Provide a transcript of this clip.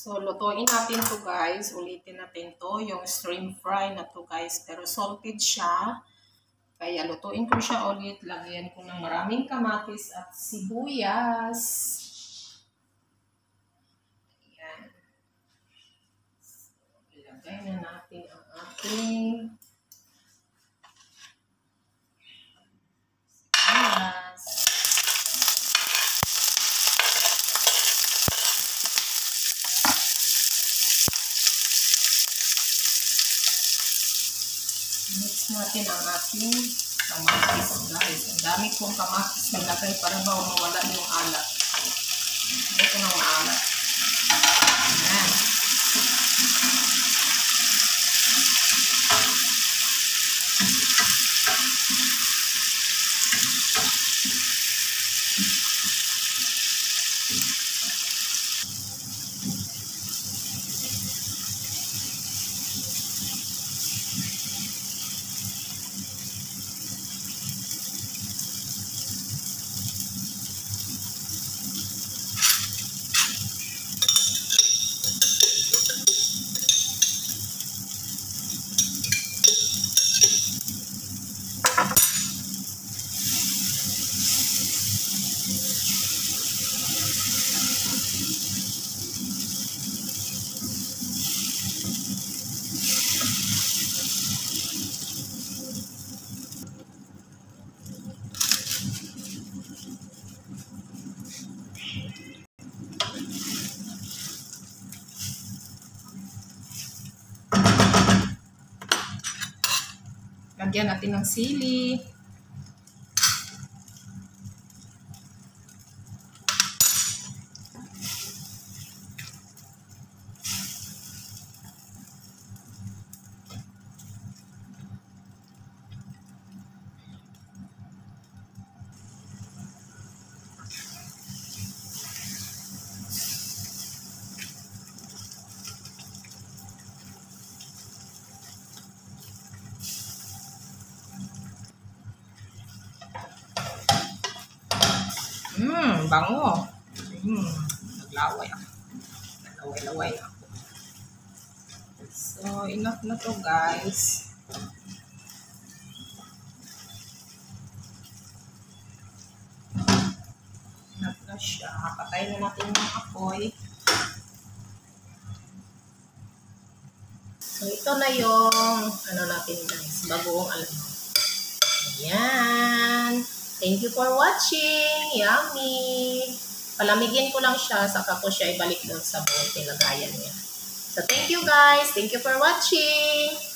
So, lutuin natin to guys. Ulitin natin to. Yung stream fry na to guys. Pero salted siya. Kaya lutuin ko siya ulit. Lagyan ko ng maraming kamatis at sibuyas. Ayan. So, ilagay na natin ang ating sibuyas. Mix natin ang ating kamatis guys. Ang dami kong kamatis nilagay para ba mawala yung alat. Hindi ko nang maalat. Ayan. Lagyan natin ng sili. Bango. Naglaway ako. Nalaway-laway ako. So, enough na to guys. Enough na siya. Patayin na natin yung apoy. So, ito na yung natin guys. Bagoong alam. Ayan. Thank you for watching. Yummy! Palamigin ko lang siya, saka ko siya ibalik doon sa bote lagayan niya. So, thank you guys. Thank you for watching.